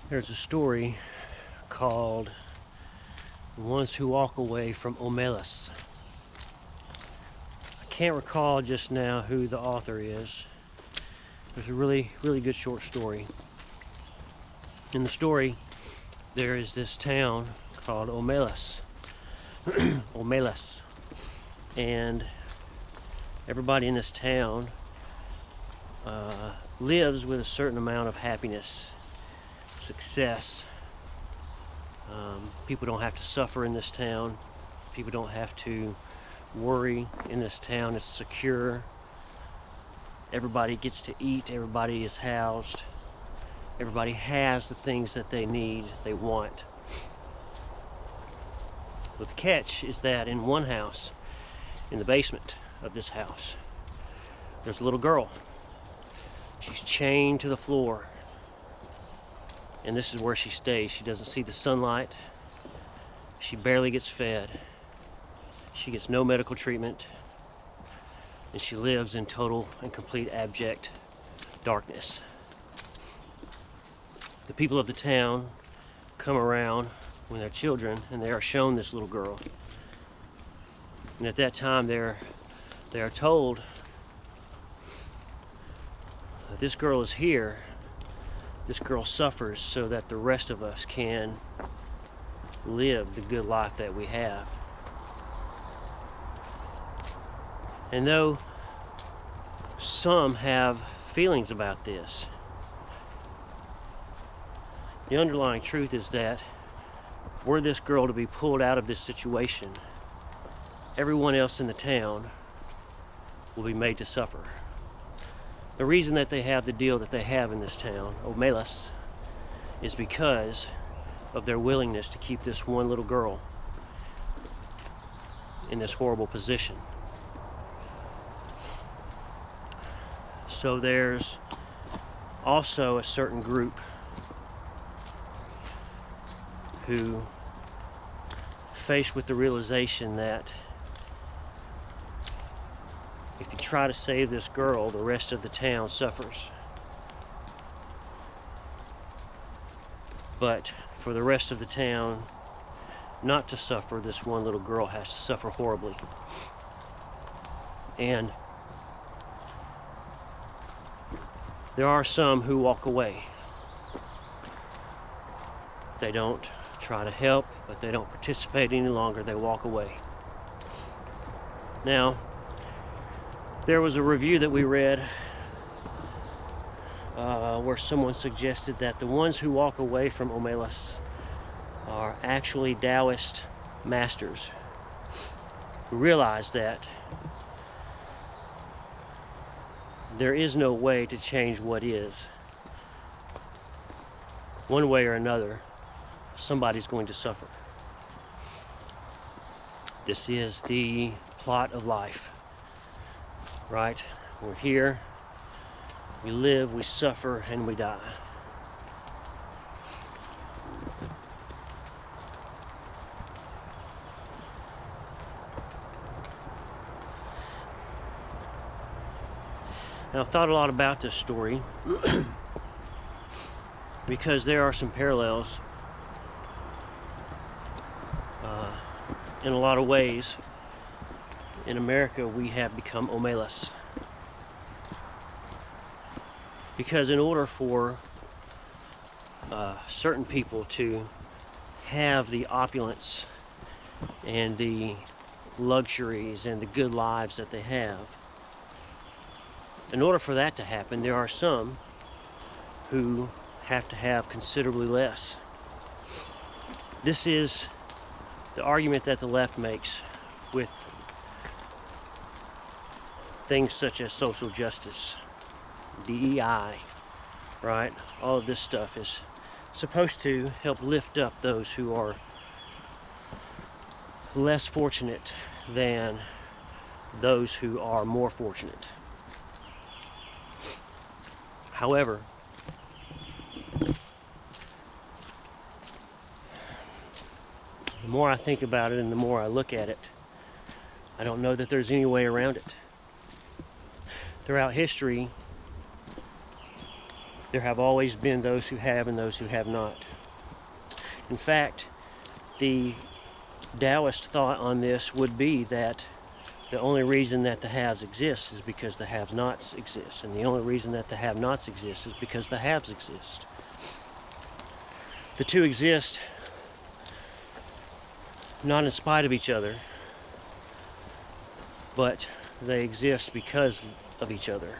There's a story called The Ones Who Walk Away from Omelas. I can't recall just now who the author is. There's a really good short story. In the story, there is this town called Omelas. Omelas. And everybody in this town lives with a certain amount of happiness, success. People don't have to suffer in this town. People don't have to worry in this town. It's secure. Everybody gets to eat. Everybody is housed. Everybody has the things that they need, they want. But the catch is that in one house, in the basement of this house, there's a little girl. She's chained to the floor. And this is where she stays. She doesn't see the sunlight. She barely gets fed. She gets no medical treatment. And she lives in total and complete abject darkness. The people of the town come around when they're children and they are shown this little girl. And at that time they are told that this girl is here. This girl suffers so that the rest of us can live the good life that we have. And though some have feelings about this, the underlying truth is that were this girl to be pulled out of this situation, everyone else in the town will be made to suffer. The reason that they have the deal that they have in this town, Omelas, is because of their willingness to keep this one little girl in this horrible position. So there's also a certain group who, faced with the realization that if you try to save this girl, the rest of the town suffers. But for the rest of the town not to suffer, this one little girl has to suffer horribly. And there are some who walk away. They don't try to help, but they don't participate any longer. They walk away. Now, there was a review that we read where someone suggested that the ones who walk away from Omelas are actually Taoist masters who realize that there is no way to change what is. One way or another, somebody's going to suffer. This is the plot of life. Right? We're here, we live, we suffer, and we die. Now, I've thought a lot about this story because there are some parallels in a lot of ways. In America, we have become Omelas. Because in order for certain people to have the opulence and the luxuries and the good lives that they have, in order for that to happen, there are some who have to have considerably less. This is the argument that the left makes with things such as social justice, DEI, right? All of this stuff is supposed to help lift up those who are less fortunate than those who are more fortunate. However, the more I think about it and the more I look at it, I don't know that there's any way around it. Throughout history, There have always been those who have and those who have not. In fact, the Taoist thought on this would be that the only reason that the haves exist is because the have-nots exist, and the only reason that the have-nots exist is because the haves exist. The two exist not in spite of each other, but they exist because of each other.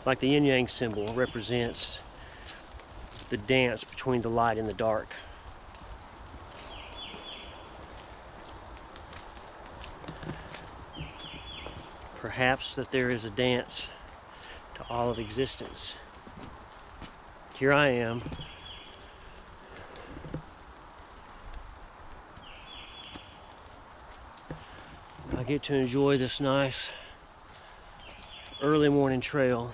Like the yin-yang symbol represents the dance between the light and the dark. Perhaps that there is a dance to all of existence. Here I am. I get to enjoy this nice early morning trail.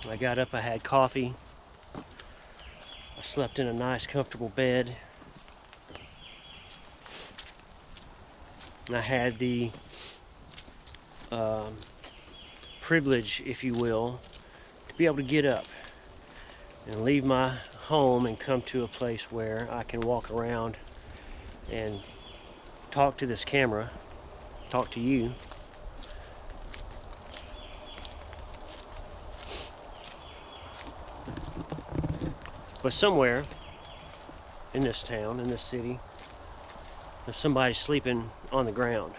I got up, I had coffee. I slept in a nice comfortable bed. I had the privilege, if you will, to be able to get up and leave my home and come to a place where I can walk around and talk to this camera, talk to you. But somewhere in this town, in this city, there's somebody sleeping on the ground,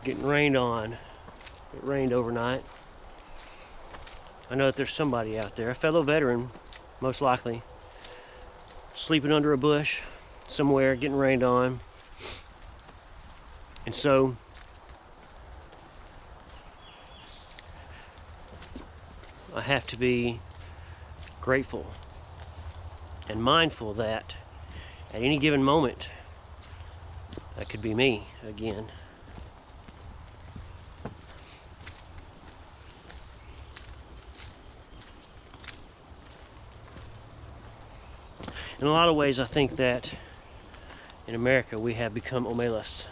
getting rained on. It rained overnight. I know that there's somebody out there, a fellow veteran, most likely, sleeping under a bush somewhere, getting rained on. And so I have to be grateful and mindful that at any given moment, that could be me again. In a lot of ways, I think that in America we have become Omelas.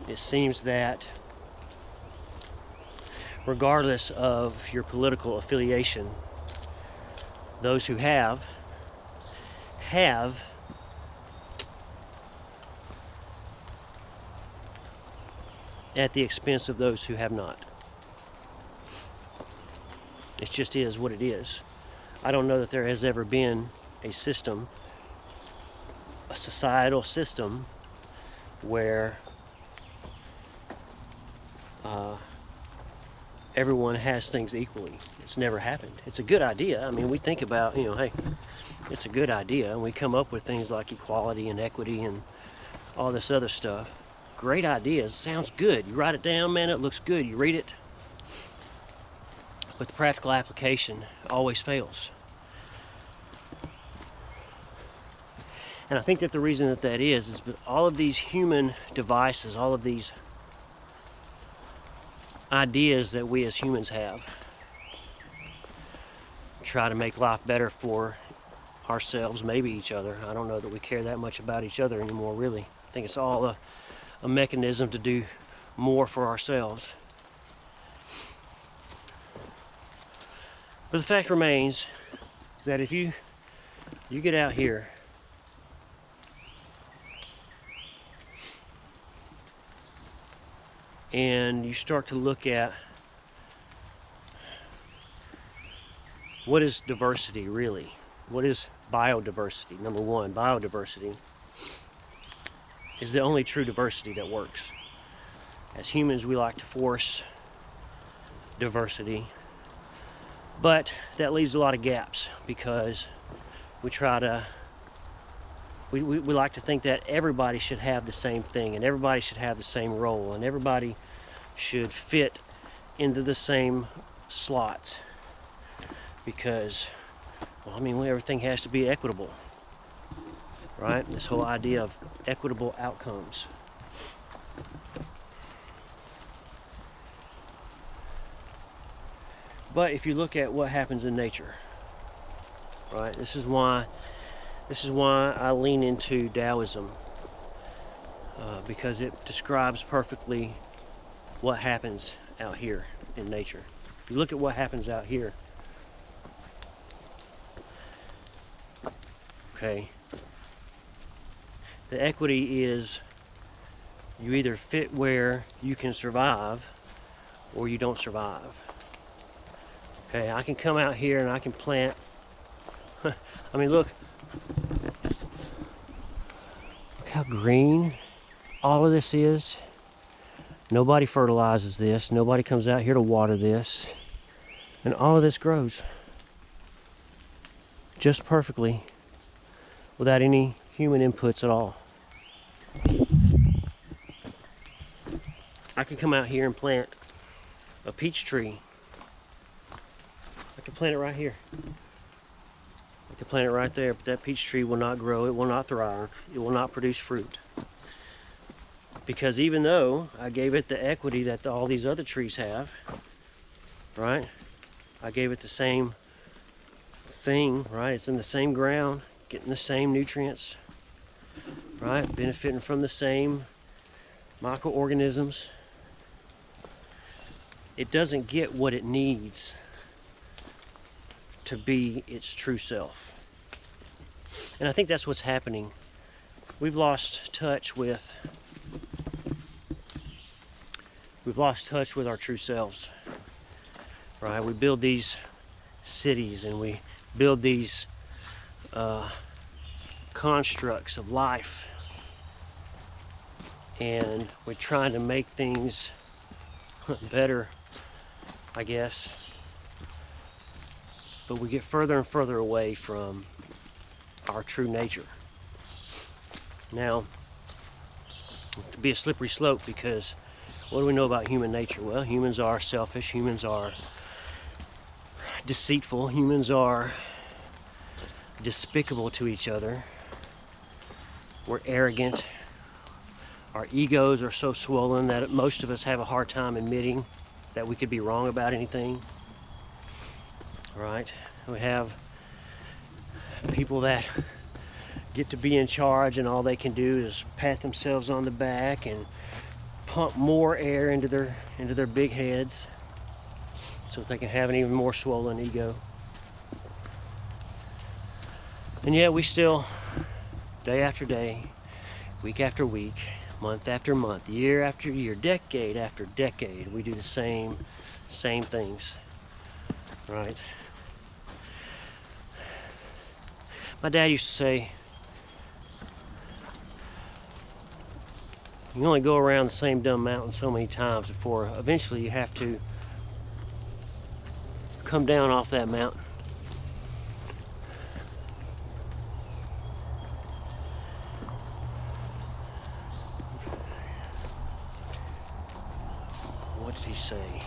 It seems that regardless of your political affiliation, those who have at the expense of those who have not. It just is what it is. I don't know that there has ever been a system, a societal system, where everyone has things equally. It's never happened. It's a good idea. I mean, we think about, hey, it's a good idea, and we come up with things like equality and equity and all this other stuff. Great ideas. Sounds good. You write it down, man, it looks good. You read it. But the practical application always fails. And I think that the reason that is all of these human devices, all of these ideas that we as humans have, try to make life better for ourselves, maybe each other. I don't know that we care that much about each other anymore, really. I think it's all a mechanism to do more for ourselves. But the fact remains is that if you get out here and you start to look at what is diversity really? What is biodiversity? Number one, biodiversity is the only true diversity that works. As humans, we like to force diversity, but that leaves a lot of gaps because we try to we like to think that everybody should have the same thing and everybody should have the same role and everybody should fit into the same slots because, well, I mean, everything has to be equitable, right? This whole idea of equitable outcomes. But if you look at what happens in nature, right? This is why I lean into Taoism. because it describes perfectly what happens out here in nature. If you look at what happens out here, okay, the equity is you either fit where you can survive or you don't survive. Okay, I can come out here and I can plant. I mean, look how green all of this is. Nobody fertilizes this. Nobody comes out here to water this. And all of this grows just perfectly without any human inputs at all. I could come out here and plant a peach tree. I could plant it right here. I could plant it right there, but that peach tree will not grow. It will not thrive. It will not produce fruit. Because even though I gave it the equity that all these other trees have, right? I gave it the same thing, right? It's in the same ground, getting the same nutrients, right? Benefiting from the same microorganisms. It doesn't get what it needs to be its true self. And I think that's what's happening. We've lost touch with our true selves, right? We build these cities and we build these constructs of life, and we're trying to make things better, I guess, but we get further and further away from our true nature. Now, it could be a slippery slope, because what do we know about human nature? Well, humans are selfish, humans are deceitful, humans are despicable to each other. We're arrogant. Our egos are so swollen that most of us have a hard time admitting that we could be wrong about anything. Right? We have people that get to be in charge, and all they can do is pat themselves on the back and pump more air into their big heads so that they can have an even more swollen ego. And yet we still, day after day, week after week, month after month, year after year, decade after decade, we do the same things, right? My dad used to say, you only go around the same dumb mountain so many times before eventually you have to come down off that mountain. What did he say?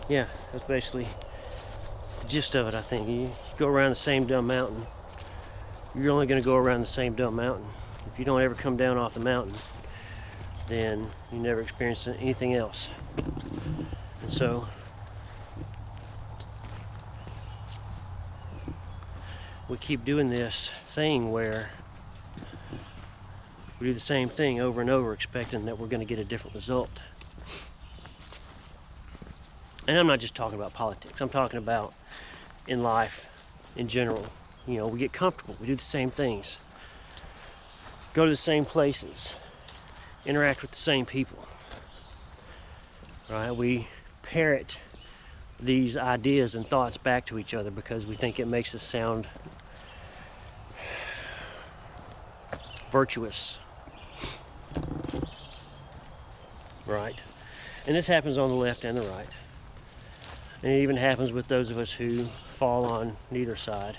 Yeah, that's basically the gist of it, I think. You go around the same dumb mountain. You're only going to go around the same dumb mountain. If you don't ever come down off the mountain, then you never experience anything else. And so, we keep doing this thing where we do the same thing over and over, expecting that we're going to get a different result. And I'm not just talking about politics. I'm talking about in life in general. You know, we get comfortable. We do the same things. Go to the same places. Interact with the same people. Right? We parrot these ideas and thoughts back to each other because we think it makes us sound virtuous. Right? And this happens on the left and the right. And it even happens with those of us who fall on neither side.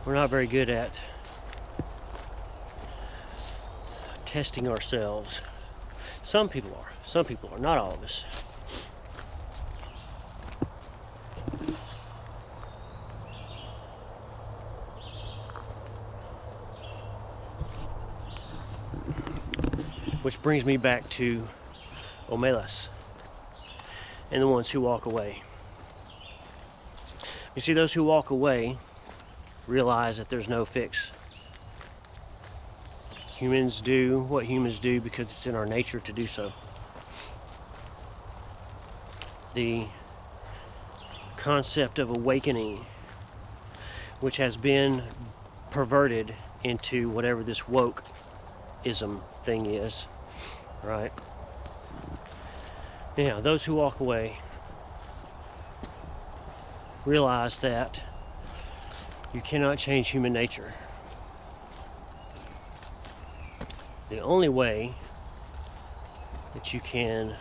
We're not very good at testing ourselves. Some people are, not all of us. Which brings me back to Omelas. and the ones who walk away. You see, those who walk away realize that there's no fix. Humans do what humans do because it's in our nature to do so. The concept of awakening, which has been perverted into whatever this wokeism thing is, right? Now, those who walk away realize that you cannot change human nature. The only way that you can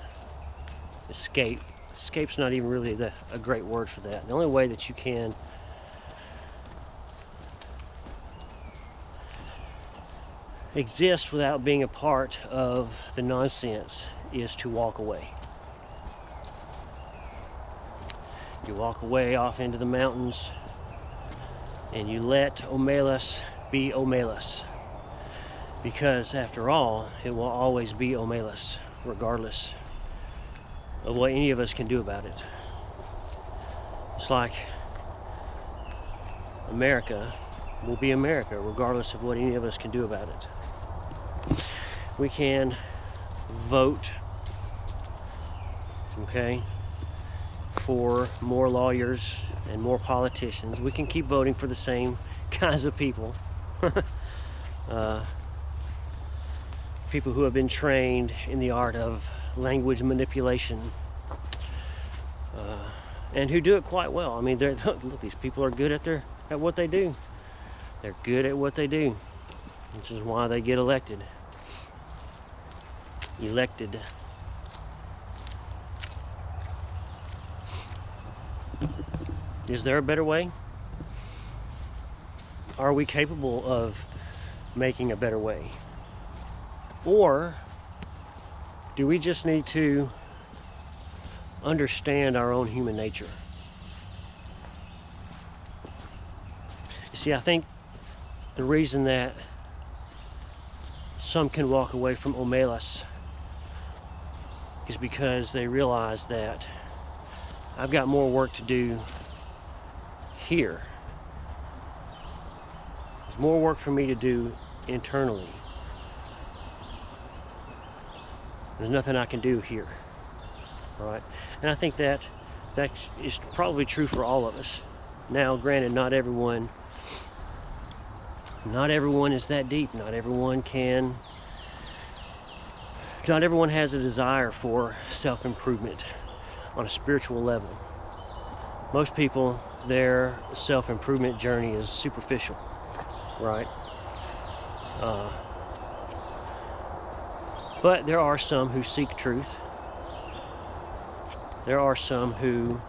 escape's not even really a great word for that. The only way that you can exist without being a part of the nonsense is to walk away. You walk away off into the mountains and you let Omelas be Omelas. Because after all, it will always be Omelas, regardless of what any of us can do about it. It's like America will be America, regardless of what any of us can do about it. We can vote, okay, for more lawyers and more politicians. We can keep voting for the same kinds of people. People who have been trained in the art of language manipulation, and who do it quite well. I mean, look, these people are good at what they do. They're good at what they do, which is why they get elected. Is there a better way? Are we capable of making a better way? Or do we just need to understand our own human nature? You see, I think the reason that some can walk away from Omelas is because they realize that I've got more work to do here. There's more work for me to do internally. There's nothing I can do here, right? And I think that is probably true for all of us. Now, granted, not everyone is that deep. Not everyone has a desire for self-improvement on a spiritual level. Most people, their self-improvement journey is superficial, right? But there are some who seek truth. There are some who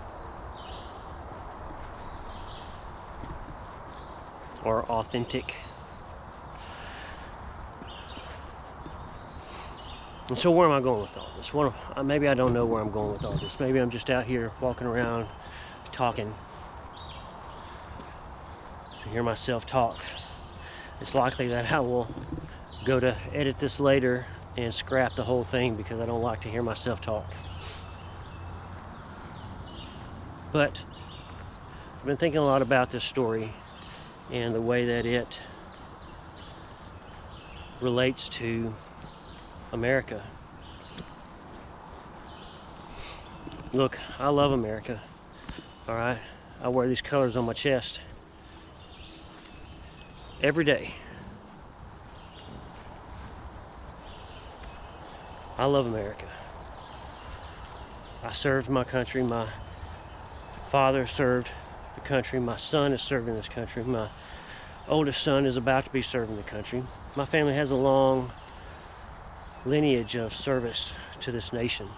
are authentic. And so where am I going with all this? Maybe I don't know where I'm going with all this. Maybe I'm just out here walking around talking to hear myself talk. It's likely that I will go to edit this later and scrap the whole thing because I don't like to hear myself talk. But I've been thinking a lot about this story and the way that it relates to America. Look, I love America. All right, I wear these colors on my chest every day. I love America. I served my country. My father served the country. My son is serving this country. My oldest son is about to be serving the country. My family has a long lineage of service to this nation.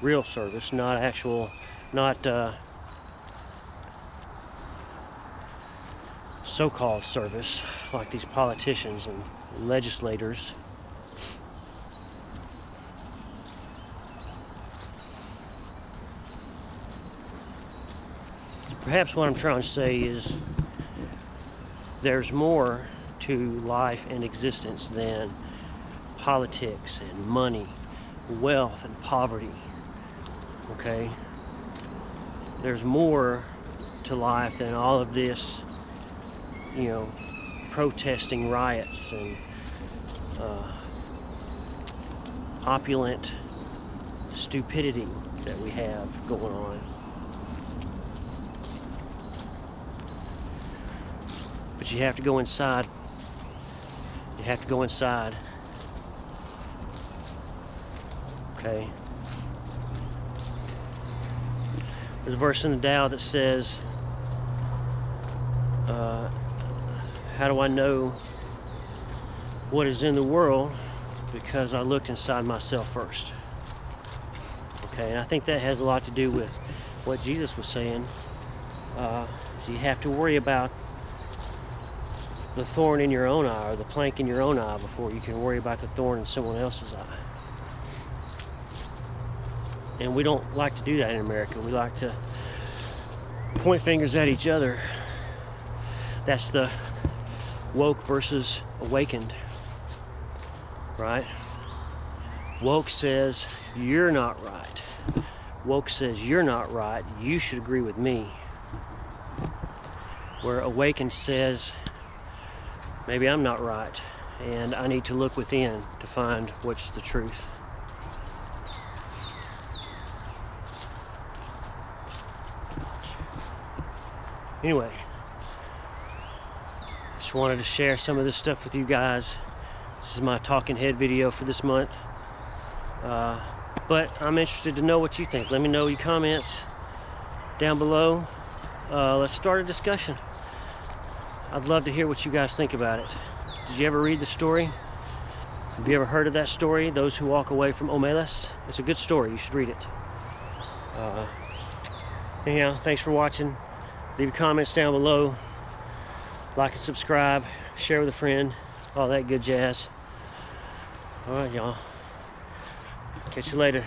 Real service, not so-called service like these politicians and legislators. Perhaps what I'm trying to say is there's more to life and existence than politics and money wealth and poverty. Okay? There's more to life than all of this, you know, protesting riots and opulent stupidity that we have going on. But you have to go inside. You have to go inside. Okay? There's a verse in the Tao that says, how do I know what is in the world? Because I looked inside myself first. Okay, and I think that has a lot to do with what Jesus was saying. You have to worry about the thorn in your own eye, or the plank in your own eye, before you can worry about the thorn in someone else's eye. And we don't like to do that in America. We like to point fingers at each other. That's the woke versus awakened, right? Woke says you're not right. Woke says you're not right. You should agree with me. Where awakened says maybe I'm not right, and I need to look within to find what's the truth. Anyway, just wanted to share some of this stuff with you guys. This is my talking head video for this month. But I'm interested to know what you think. Let me know your comments down below. Let's start a discussion. I'd love to hear what you guys think about it. Did you ever read the story? Have you ever heard of that story, Those Who Walk Away from Omelas? It's a good story. You should read it. Anyhow, thanks for watching. Leave your comments down below. Like and subscribe. Share with a friend. All that good jazz. All right, y'all. Catch you later.